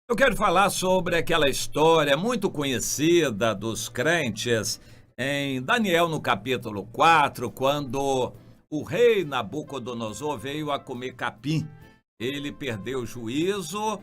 Eu quero falar sobre aquela história muito conhecida dos crentes em Daniel, no capítulo 4, quando o rei Nabucodonosor veio a comer capim. Ele perdeu o juízo.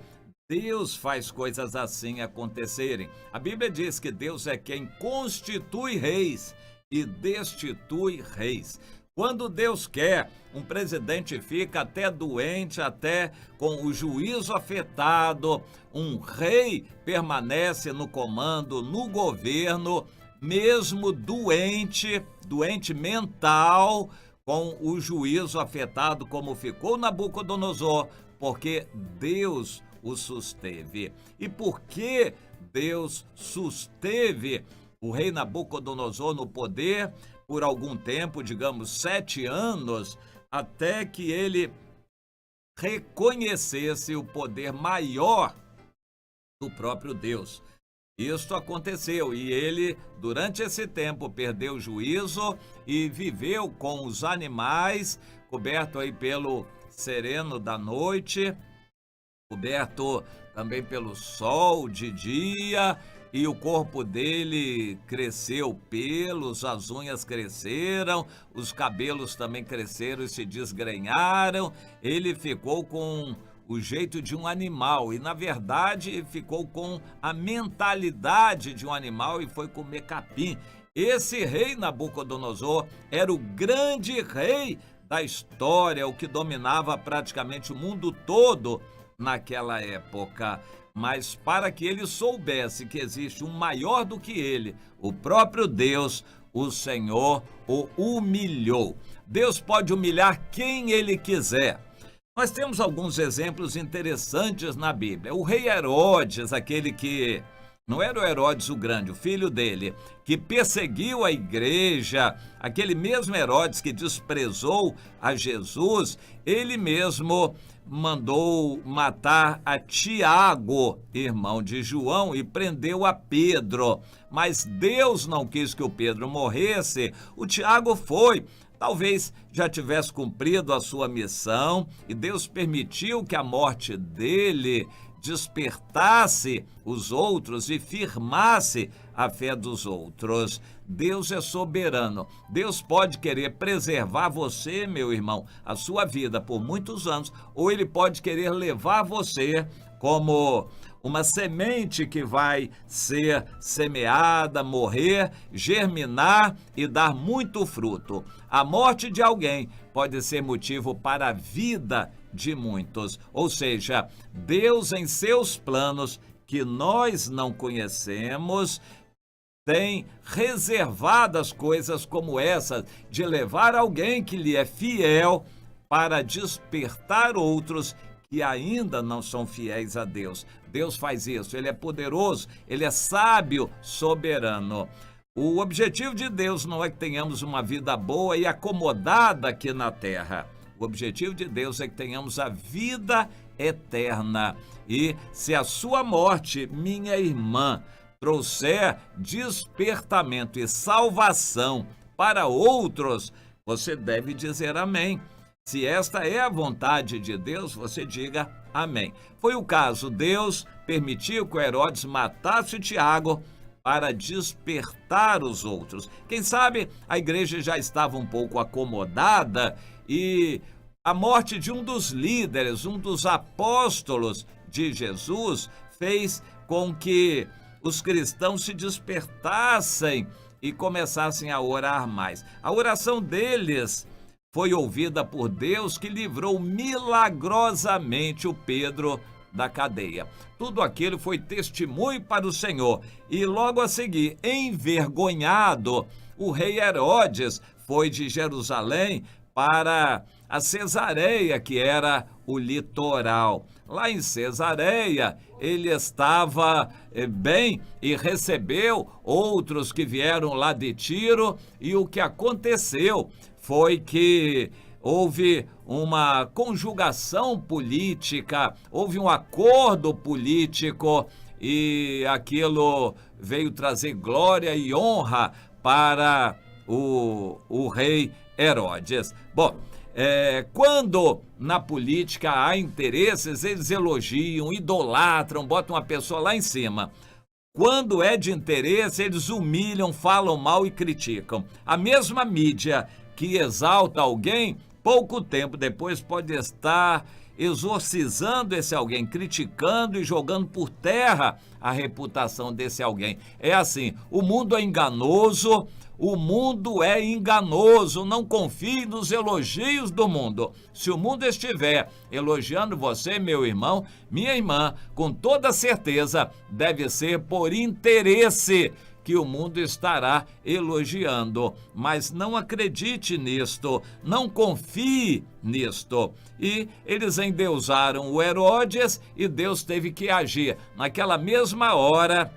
Deus faz coisas assim acontecerem. A Bíblia diz que Deus é quem constitui reis e destitui reis. Quando Deus quer, um presidente fica até doente, até com o juízo afetado. Um rei permanece no comando, no governo, mesmo doente, doente mental, com o juízo afetado, como ficou Nabucodonosor, porque Deus o susteve. E por que Deus susteve o rei Nabucodonosor no poder por algum tempo, digamos 7 anos, até que ele reconhecesse o poder maior do próprio Deus? Isto aconteceu e ele, durante esse tempo, perdeu o juízo e viveu com os animais, coberto aí pelo sereno da noite, coberto também pelo sol de dia, e o corpo dele cresceu pelos, as unhas cresceram, os cabelos também cresceram e se desgrenharam. Ele ficou com o jeito de um animal e, na verdade, ficou com a mentalidade de um animal e foi comer capim. Esse rei Nabucodonosor era o grande rei da história, o que dominava praticamente o mundo todo naquela época. Mas para que ele soubesse que existe um maior do que ele, o próprio Deus, o Senhor o humilhou. Deus pode humilhar quem ele quiser. Nós temos alguns exemplos interessantes na Bíblia. O rei Herodes, aquele que não era o Herodes o Grande, o filho dele, que perseguiu a igreja, aquele mesmo Herodes que desprezou a Jesus, ele mesmo mandou matar a Tiago, irmão de João, e prendeu a Pedro. Mas Deus não quis que o Pedro morresse. O Tiago foi. Talvez já tivesse cumprido a sua missão e Deus permitiu que a morte dele despertasse os outros e firmasse a fé dos outros. Deus é soberano. Deus pode querer preservar você, meu irmão, a sua vida por muitos anos, ou ele pode querer levar você como uma semente que vai ser semeada, morrer, germinar e dar muito fruto. A morte de alguém pode ser motivo para a vida de muitos. Ou seja, Deus, em seus planos que nós não conhecemos, tem reservadas coisas como essas, de levar alguém que lhe é fiel para despertar outros que ainda não são fiéis a Deus. Deus faz isso, ele é poderoso, ele é sábio, soberano. O objetivo de Deus não é que tenhamos uma vida boa e acomodada aqui na terra. O objetivo de Deus é que tenhamos a vida eterna. E se a sua morte, minha irmã, trouxer despertamento e salvação para outros, você deve dizer amém. Se esta é a vontade de Deus, você diga amém. Foi o caso, Deus permitiu que o Herodes matasse o Tiago para despertar os outros. Quem sabe a igreja já estava um pouco acomodada e a morte de um dos líderes, um dos apóstolos de Jesus, fez com que os cristãos se despertassem e começassem a orar mais. A oração deles foi ouvida por Deus, que livrou milagrosamente o Pedro da cadeia. Tudo aquilo foi testemunho para o Senhor. E logo a seguir, envergonhado, o rei Herodes foi de Jerusalém para a Cesareia, que era o litoral. Lá em Cesareia, ele estava bem e recebeu outros que vieram lá de Tiro, e o que aconteceu foi que houve uma conjugação política, houve um acordo político e aquilo veio trazer glória e honra para o rei Herodes. Bom, quando na política há interesses, eles elogiam, idolatram, botam uma pessoa lá em cima. Quando é de interesse, eles humilham, falam mal e criticam. A mesma mídia que exalta alguém, pouco tempo depois pode estar exorcizando esse alguém, criticando e jogando por terra a reputação desse alguém. É assim, o mundo é enganoso, não confie nos elogios do mundo. Se o mundo estiver elogiando você, meu irmão, minha irmã, com toda certeza deve ser por interesse que o mundo estará elogiando, mas não acredite nisto, não confie nisto. E eles endeusaram o Herodes e Deus teve que agir. Naquela mesma hora,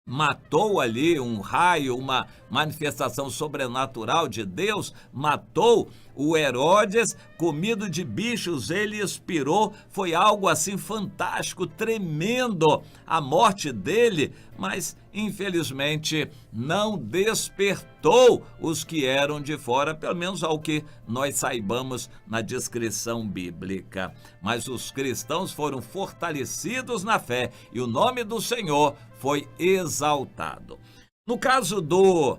matou ali um raio, uma manifestação sobrenatural de Deus, matou o Herodes, comido de bichos, ele expirou, foi algo assim fantástico, tremendo a morte dele, mas infelizmente não despertou os que eram de fora, pelo menos ao que nós saibamos na descrição bíblica. Mas os cristãos foram fortalecidos na fé e o nome do Senhor foi exaltado. No caso do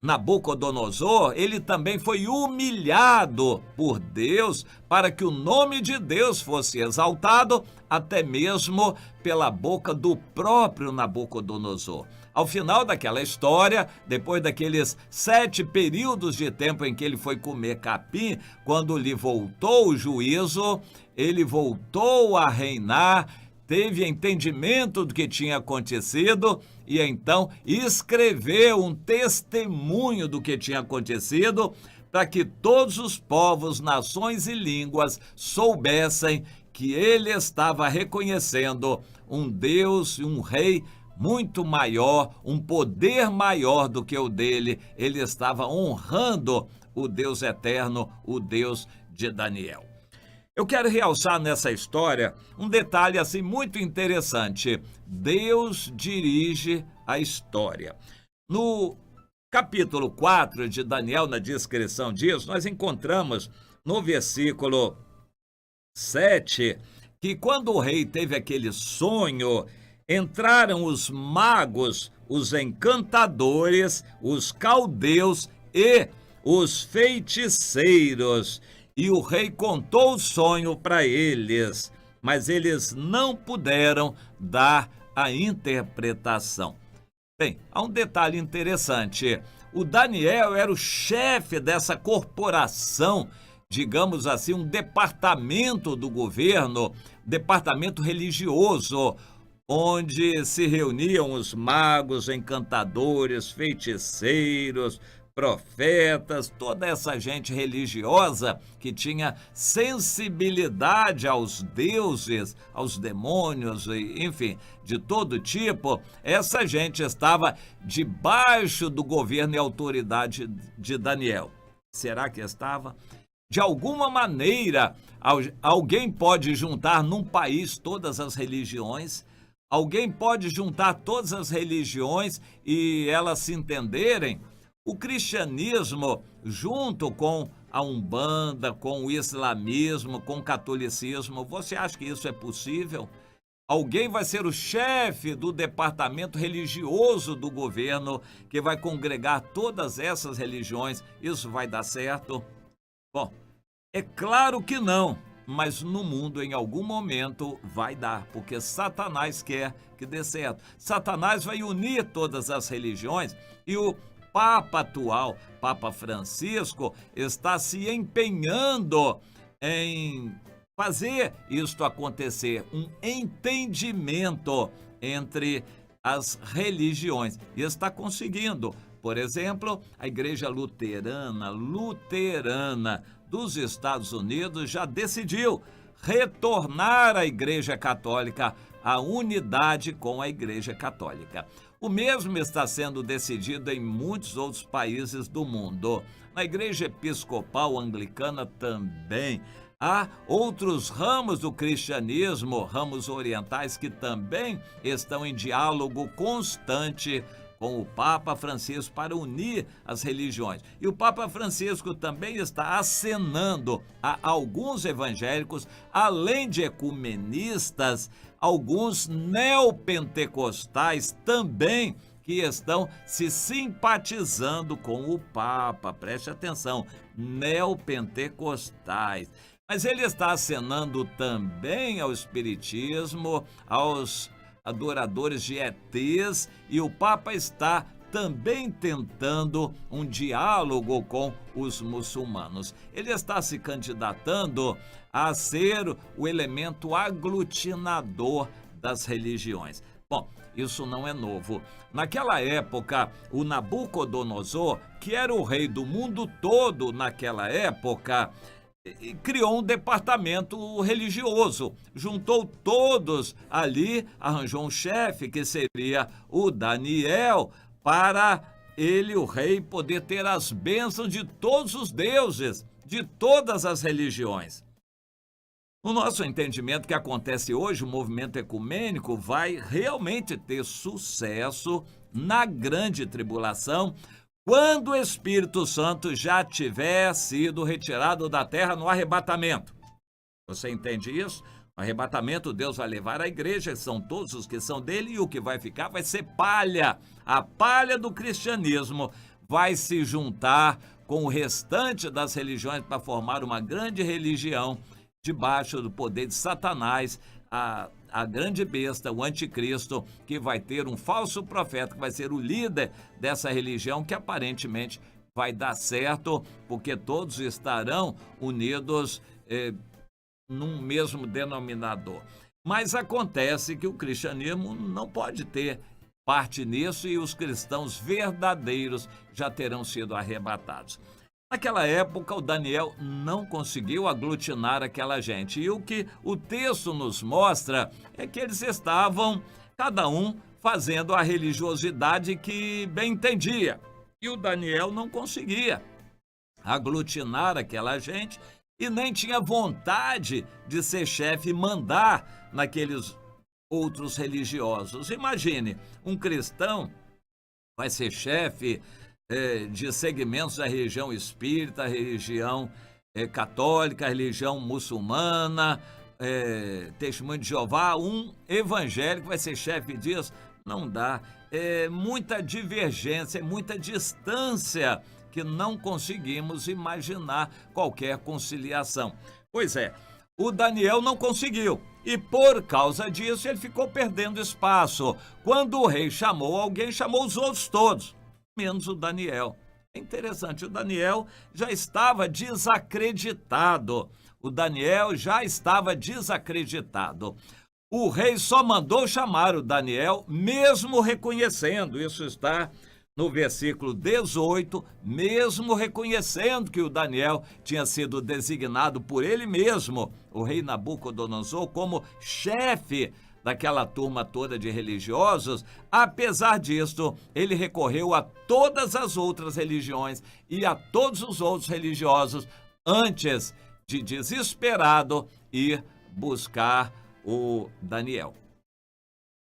Nabucodonosor, ele também foi humilhado por Deus para que o nome de Deus fosse exaltado, até mesmo pela boca do próprio Nabucodonosor. Ao final daquela história, depois daqueles 7 períodos de tempo em que ele foi comer capim, quando lhe voltou o juízo, ele voltou a reinar, teve entendimento do que tinha acontecido e então escreveu um testemunho do que tinha acontecido para que todos os povos, nações e línguas soubessem que ele estava reconhecendo um Deus e um rei muito maior, um poder maior do que o dele. Ele estava honrando o Deus eterno, o Deus de Daniel. Eu quero realçar nessa história um detalhe assim muito interessante. Deus dirige a história. No capítulo 4 de Daniel, na descrição disso, nós encontramos no versículo 7 que quando o rei teve aquele sonho, entraram os magos, os encantadores, os caldeus e os feiticeiros. E o rei contou o sonho para eles, mas eles não puderam dar a interpretação. Bem, há um detalhe interessante. O Daniel era o chefe dessa corporação, digamos assim, um departamento do governo, departamento religioso, onde se reuniam os magos, encantadores, feiticeiros, profetas, toda essa gente religiosa que tinha sensibilidade aos deuses, aos demônios, enfim, de todo tipo. Essa gente estava debaixo do governo e autoridade de Daniel. Será que estava? De alguma maneira, alguém pode juntar num país todas as religiões? Alguém pode juntar todas as religiões e elas se entenderem? O cristianismo, junto com a Umbanda, com o islamismo, com o catolicismo, você acha que isso é possível? Alguém vai ser o chefe do departamento religioso do governo que vai congregar todas essas religiões? Isso vai dar certo? Bom, é claro que não, mas no mundo em algum momento vai dar, porque Satanás quer que dê certo. Satanás vai unir todas as religiões e o Papa atual, Papa Francisco, está se empenhando em fazer isto acontecer, um entendimento entre as religiões. E está conseguindo. Por exemplo, a Igreja Luterana dos Estados Unidos já decidiu retornar à Igreja Católica, à unidade com a Igreja Católica. O mesmo está sendo decidido em muitos outros países do mundo. Na Igreja Episcopal Anglicana também. Há outros ramos do cristianismo, ramos orientais, que também estão em diálogo constante com o Papa Francisco para unir as religiões. E o Papa Francisco também está acenando a alguns evangélicos, além de ecumenistas, alguns neopentecostais também que estão se simpatizando com o Papa. Preste atenção, neopentecostais. Mas ele está acenando também ao espiritismo, aos adoradores de ETs, e o Papa está também tentando um diálogo com os muçulmanos. Ele está se candidatando a ser o elemento aglutinador das religiões. Bom, isso não é novo. Naquela época, o Nabucodonosor, que era o rei do mundo todo naquela época, criou um departamento religioso, juntou todos ali, arranjou um chefe que seria o Daniel, para ele, o rei, poder ter as bênçãos de todos os deuses, de todas as religiões. No nosso entendimento que acontece hoje, o movimento ecumênico vai realmente ter sucesso na grande tribulação, quando o Espírito Santo já tiver sido retirado da terra no arrebatamento. Você entende isso? No arrebatamento, Deus vai levar a igreja, são todos os que são dele, e o que vai ficar vai ser palha. A palha do cristianismo vai se juntar com o restante das religiões para formar uma grande religião debaixo do poder de Satanás, a grande besta, o anticristo, que vai ter um falso profeta, que vai ser o líder dessa religião, que aparentemente vai dar certo, porque todos estarão unidos num mesmo denominador. Mas acontece que o cristianismo não pode ter parte nisso, e os cristãos verdadeiros já terão sido arrebatados. Naquela época, o Daniel não conseguiu aglutinar aquela gente. E o que o texto nos mostra é que eles estavam, cada um, fazendo a religiosidade que bem entendia. E o Daniel não conseguia aglutinar aquela gente e nem tinha vontade de ser chefe e mandar naqueles outros religiosos. Imagine, um cristão vai ser chefe de segmentos da religião espírita, religião católica, religião muçulmana, testemunho de Jeová, um evangélico vai ser chefe disso. Não dá. É muita divergência, muita distância, que não conseguimos imaginar qualquer conciliação. Pois é, o Daniel não conseguiu, e por causa disso ele ficou perdendo espaço. Quando o rei chamou alguém, chamou os outros todos, menos o Daniel. É interessante, o Daniel já estava desacreditado. O rei só mandou chamar o Daniel, mesmo reconhecendo, isso está no versículo 18, mesmo reconhecendo que o Daniel tinha sido designado por ele mesmo, o rei Nabucodonosor, como chefe daquela turma toda de religiosos. Apesar disso, ele recorreu a todas as outras religiões e a todos os outros religiosos antes de, desesperado, ir buscar o Daniel.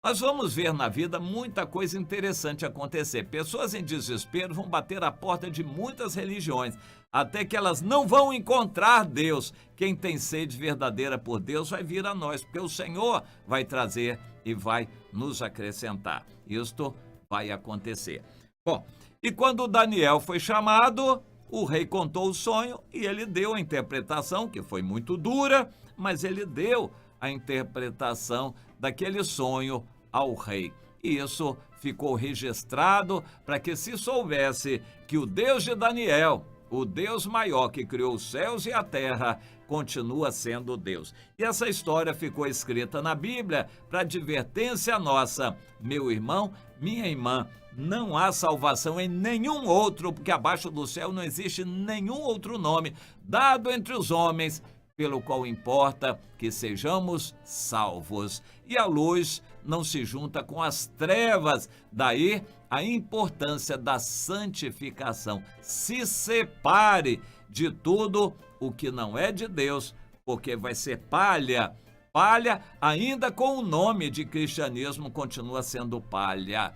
Nós vamos ver na vida muita coisa interessante acontecer. Pessoas em desespero vão bater a porta de muitas religiões, até que elas não vão encontrar Deus. Quem tem sede verdadeira por Deus vai vir a nós, porque o Senhor vai trazer e vai nos acrescentar. Isto vai acontecer. Bom, e quando Daniel foi chamado, o rei contou o sonho e ele deu a interpretação, que foi muito dura, mas ele deu a interpretação daquele sonho ao rei. E isso ficou registrado para que se soubesse que o Deus de Daniel, o Deus maior que criou os céus e a terra, continua sendo Deus. E essa história ficou escrita na Bíblia para advertência nossa. Meu irmão, minha irmã, não há salvação em nenhum outro, porque abaixo do céu não existe nenhum outro nome dado entre os homens pelo qual importa que sejamos salvos. E a luz não se junta com as trevas, daí a importância da santificação. Se separe de tudo o que não é de Deus, porque vai ser palha. Palha, ainda com o nome de cristianismo, continua sendo palha.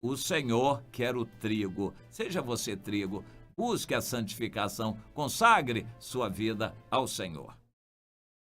o Senhor quer o trigo. Seja você trigo, busque a santificação, consagre sua vida ao Senhor.